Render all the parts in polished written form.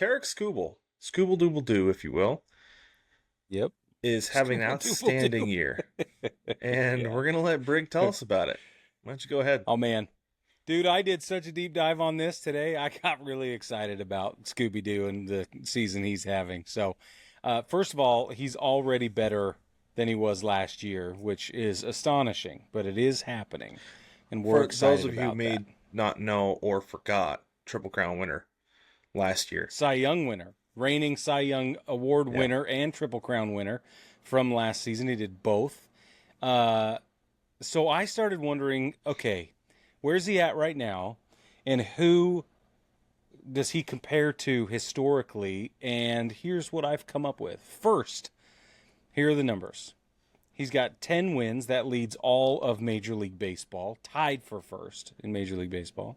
Tarik Skubal Dooble Doo, if you will, Yep. is having an Scooble Dooble outstanding Doo. year. And Yeah. we're going to let Brig tell us about it. Why don't you go ahead? Oh man. Dude, I did such a deep dive on this today. I got really excited about Scooby Doo and the season he's having. So, first of all, he's already better than he was last year, which is astonishing, but it is happening. And we're For those excited of you who about that. may not know or forgot, Triple Crown winner last year. Cy Young winner, reigning Cy Young Award Yeah. winner and Triple Crown winner from last season. He did both. Uh, so I started wondering, okay, where's he at right now? And who does he compare to historically? And here's what I've come up with. First, here are the numbers. He's got 10 wins. That leads all of Major League Baseball, tied for first in Major League Baseball.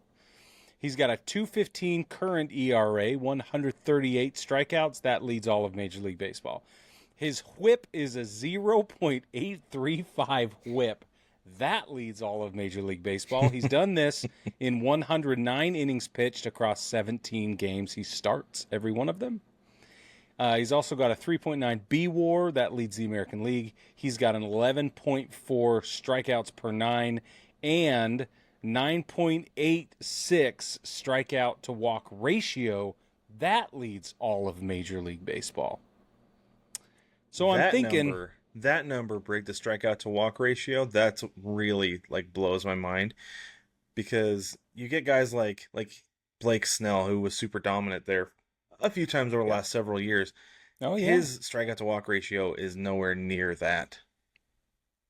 He's got a 2.15 current ERA, 138 strikeouts. That leads all of Major League Baseball. His whip is a 0.835 whip. That leads all of Major League Baseball. He's done this in 109 innings pitched across 17 games. He starts every one of them. He's also got a 3.9 B WAR. That leads the American League. He's got an 11.4 strikeouts per nine and 9.86 strikeout to walk ratio. That leads all of Major League Baseball. So I'm thinking, That number, Brig, the strikeout to walk ratio, that's really like blows my mind because you get guys like Blake Snell, who was super dominant there a few times over the yeah. last several years. Oh yeah, His strikeout to walk ratio is nowhere near that.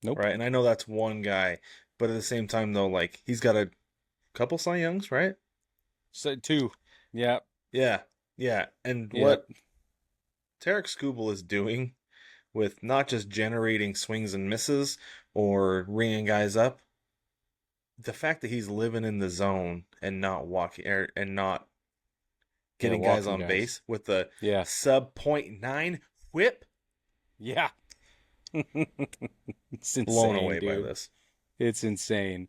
nope. Right? And I know that's one guy, but at the same time though, like he's got a couple Cy Youngs, right? So two, yeah, Yeah. Yeah. And yeah, what Tarik Skubal is doing with not just generating swings and misses or ringing guys up, the fact that he's living in the zone and not walking and not yeah. getting guys Walking on guys, base with the yeah, sub .9 whip, yeah. It's blown insane, away by dude. this. It's insane.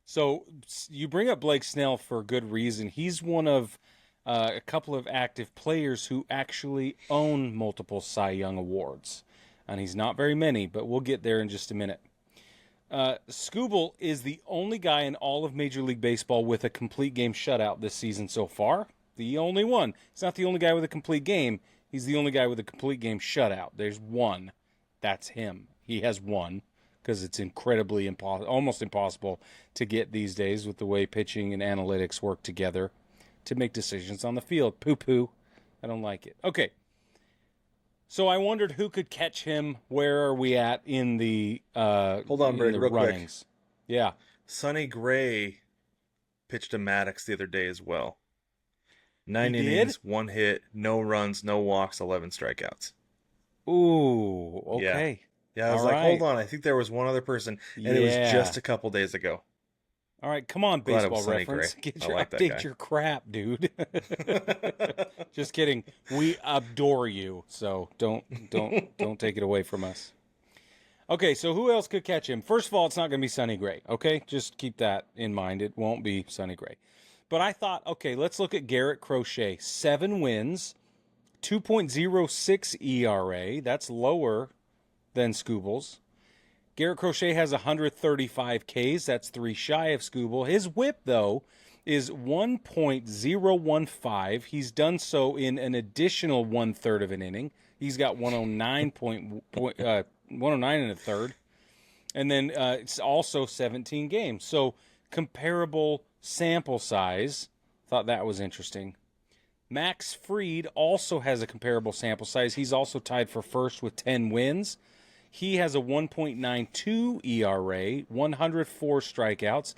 So you bring up Blake Snell for a good reason. He's one of a couple of active players who actually own multiple Cy Young awards. And he's not very many, but we'll get there in just a minute. Skubal is the only guy in all of Major League Baseball with a complete game shutout this season so far. The only one. He's not the only guy with a complete game. He's the only guy with a complete game shutout. There's one. That's him. He has one because it's incredibly almost impossible to get these days with the way pitching and analytics work together to make decisions on the field. Poo poo. I don't like it. Okay. So I wondered who could catch him. Where are we at in the Hold on, Brig, real quick. runnings? Yeah. Sonny Gray pitched to Maddox the other day as well. He 9 innings, did? one hit, no runs, no walks, 11 strikeouts. Ooh, Yeah. okay. Yeah, I was All like, hold right. on. I think there was one other person, and it was Yeah. just a couple days ago. All right, come on, Glad it was baseball Sonny Gray. reference. Get I your like that update guy. your crap, dude. Just kidding. We adore you, so don't take it away from us. Okay, so who else could catch him? First of all, it's not going to be Sonny Gray. Okay, just keep that in mind. It won't be Sonny Gray. But I thought, okay, let's look at Garrett Crochet. 7 wins, 2.06 ERA. That's lower than Skubal's. Garrett Crochet has 135 Ks. That's 3 shy of Skubal. His whip, though, is 1.015. He's done so in an additional 1/3 of an inning. He's got 109 and a third. And then it's also 17 games. So comparable sample size. Thought that was interesting. Max Fried also has a comparable sample size. He's also tied for first with 10 wins. He has a 1.92 ERA, 104 strikeouts,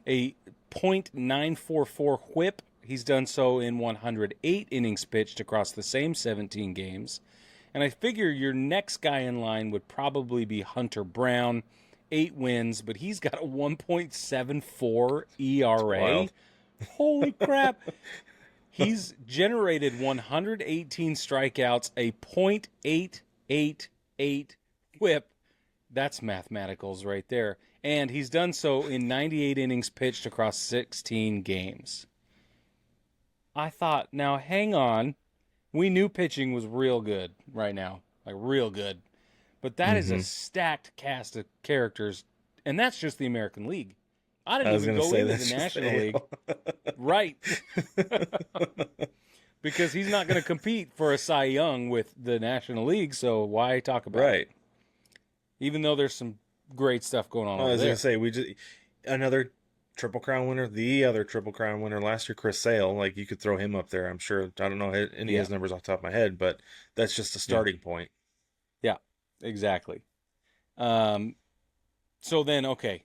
a .944 whip. He's done so in 108 innings pitched across the same 17 games. And I figure your next guy in line would probably be Hunter Brown, 8 wins, but he's got a 1.74 ERA. Wild. Holy crap. He's generated 118 strikeouts, a .888 whip. That's mathematicals right there. And he's done so in 98 innings pitched across 16 games. I thought, now hang on. We knew pitching was real good right now, like real good. But that is a Mm-hmm. stacked cast of characters, and that's just the American League. I I didn't was even gonna go say into the that's just National League. AL. Right. Because he's not going to compete for a Cy Young with the National League, so why talk about it? Right. Even though there's some great stuff going on Well, I over was gonna there. say we just another Triple Crown winner, the other Triple Crown winner last year, Chris Sale. Like you could throw him up there. I'm sure. I don't know any of Yeah. his numbers off the top of my head, but that's just a Yeah. starting point. Yeah. Exactly. Um, so then, okay.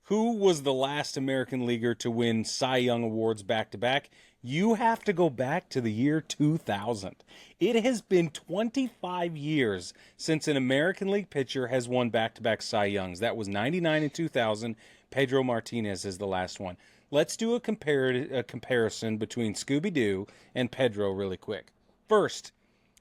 Who was the last American leaguer to win Cy Young awards back to back? You have to go back to the year 2000. It has been 25 years since an American League pitcher has won back to back Cy Youngs. That was 99 and 2000. Pedro Martinez is the last one. Let's do a comparison between Scooby Doo and Pedro really quick. First,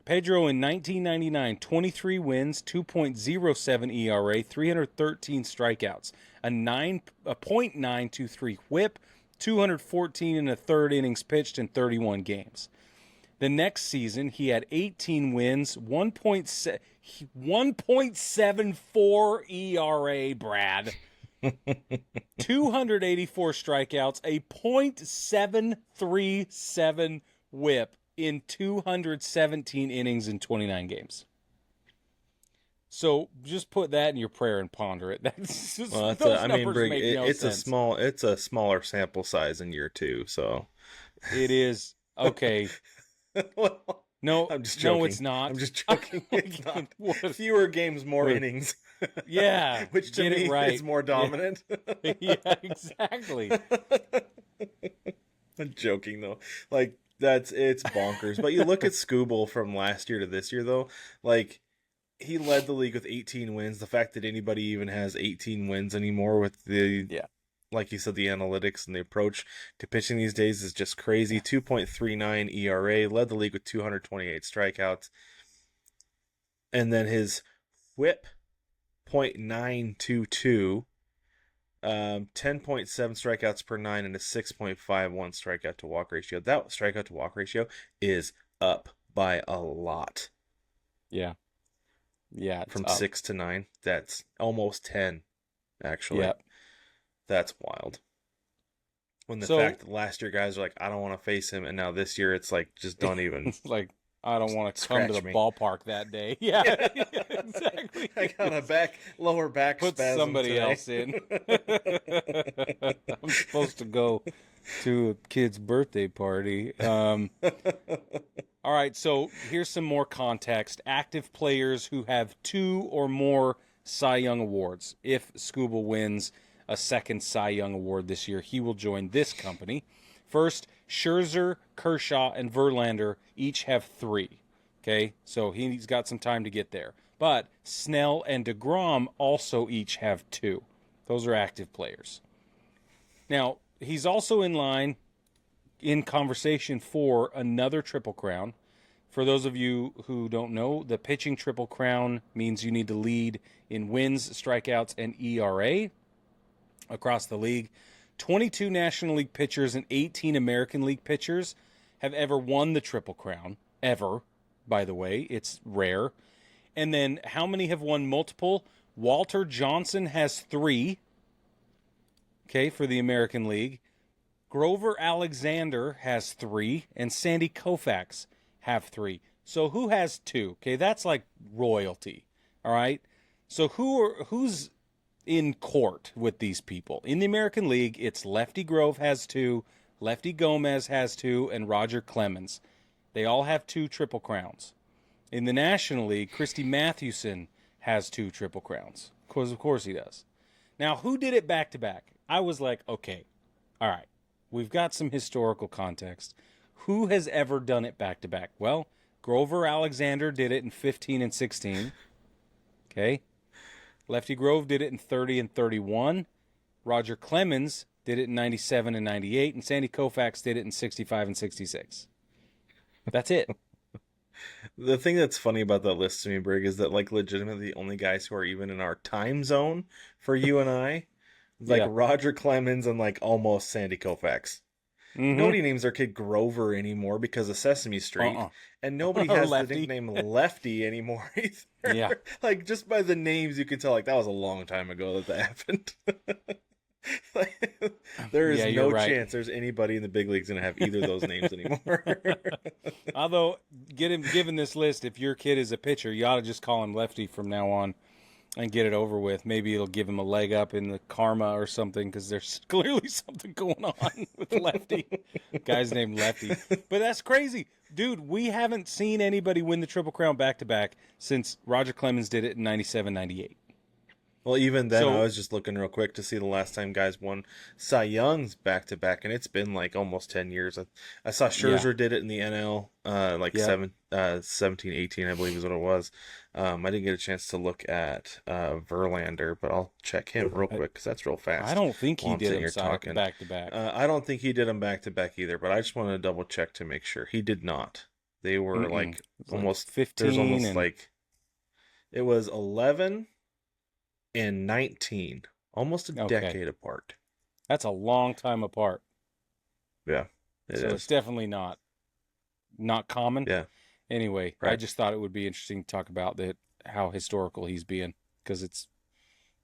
Pedro in 1999, 23 wins, 2.07 ERA, 313 strikeouts, a .923 whip, 214 and a third innings pitched in 31 games. The next season, he had 18 wins, 1.74 ERA, Brad, 284 strikeouts, a .737 whip in 217 innings in 29 games. So just put that in your prayer and ponder it. That's just, Well, those I mean, numbers Brig, make no it's sense. it's a smaller sample size in year two, so. It is okay. Well, No, I'm just no, joking. it's not. I'm just joking. It's not. What? Fewer games, more Wait. innings. Yeah, Which to get it me right. is more Yeah, dominant. yeah, exactly. I'm joking though. Like it's bonkers. But you look at Skubal from last year to this year though, like he led the league with 18 wins. The fact that anybody even has 18 wins anymore with the Yeah, like you said, the analytics and the approach to pitching these days is just crazy. 2.39 ERA, led the league with 228 strikeouts. And then his whip, 0.922, 10.7 strikeouts per nine, and a 6.51 strikeout to walk ratio. That strikeout to walk ratio is up by a lot. yeah, yeah. It's From up. 6 to 9. That's almost 10, actually. Yeah. That's wild. When the So fact that last year guys are like, I don't want to face him, and now this year it's like, just don't even like I don't want to come to the scratch me. ballpark that day. Yeah, Yeah. exactly. I got a lower back Put spasm somebody today. else in. I'm supposed to go to a kid's birthday party. All right, so here's some more context. Active players who have 2 or more Cy Young awards. If Skubal wins a second Cy Young award this year, he will join this company. First, Scherzer, Kershaw, and Verlander each have 3. Okay, so he's got some time to get there. But Snell and DeGrom also each have 2. Those are active players. Now, he's also in conversation for another Triple Crown. For those of you who don't know, the pitching Triple Crown means you need to lead in wins, strikeouts, and ERA across the league. 22 National League pitchers and 18 American League pitchers have ever won the Triple Crown. Ever, by the way. It's rare. And then how many have won multiple? Walter Johnson has 3. Okay, for the American League. Grover Alexander has 3, and Sandy Koufax have 3. So who has 2? Okay, that's like royalty. All right. So who's in court with these people? In the American League, it's Lefty Grove has 2, Lefty Gomez has 2, and Roger Clemens. They all have 2 Triple Crowns. In the National League, Christy Mathewson has 2 Triple Crowns. Of course he does. Now, who did it back to back? I was like, okay, all right, we've got some historical context. Who has ever done it back to back? Well, Grover Alexander did it in 15 and 16. Okay. Lefty Grove did it in 30 and 31. Roger Clemens did it in 97 and 98. And Sandy Koufax did it in 65 and 66. That's it. The thing that's funny about that list to me, Brig, is that like legitimately the only guys who are even in our time zone for you and I, like Yeah. Roger Clemens and like almost Sandy Koufax. Mm-hmm. Nobody names their kid Grover anymore because of Sesame Street, Uh-uh. and nobody Or has the Lefty. nickname Lefty anymore Yeah. either. Like just by the names, you can tell like that was a long time ago that happened. Like, there is Yeah, you're no right. chance there's anybody in the big leagues gonna have either of those names anymore. Although, given this list, if your kid is a pitcher, you ought to just call him Lefty from now on and get it over with. Maybe it'll give him a leg up in the karma or something because there's clearly something going on with Lefty. Guy's named Lefty. But that's crazy. Dude, we haven't seen anybody win the Triple Crown back to back since Roger Clemens did it in 97, 98. Well, even then, I So, was just looking real quick to see the last time guys won Cy Youngs back to back, and it's been like almost 10 years. I saw yeah. Scherzer did it in the NL, like Yep. 17, 18, I believe is what it was. I didn't get a chance to look at Verlander, but I'll check him real quick because that's real I fast don't think while he I'm did sitting them here talking. back to back. I don't think he did them back to back either, but I just wanted to double check to make sure. He did not. They were Mm-mm. like It's like almost, there's 15 almost and like, it was 11 and 19, almost a okay. decade apart. That's a long time apart. Yeah, it So it's is. definitely not common. Yeah, Anyway, I right. just thought it would be interesting to talk about that how historical he's being because it's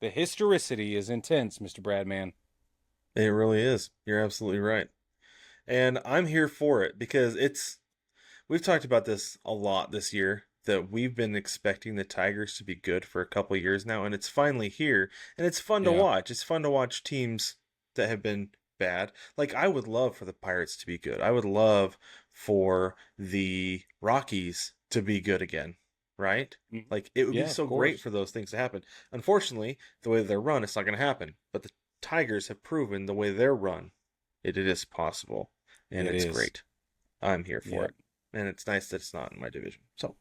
the historicity is intense, Mr. Bradman. It really is. You're absolutely right. And I'm here for it because we've talked about this a lot this year that we've been expecting the Tigers to be good for a couple years now, and it's finally here, and it's fun to Yeah. watch. It's fun to watch teams that have been bad. Like I would love for the Pirates to be good. I would love for the Rockies to be good again, right? Mhm. Like it would be Yeah, of so great course. for those things to happen. Unfortunately, the way they're run, it's not going to happen. But the Tigers have proven the way they're run, it is possible, and It it's is. great. I'm here for Yep. it, and it's nice that it's not in my division. So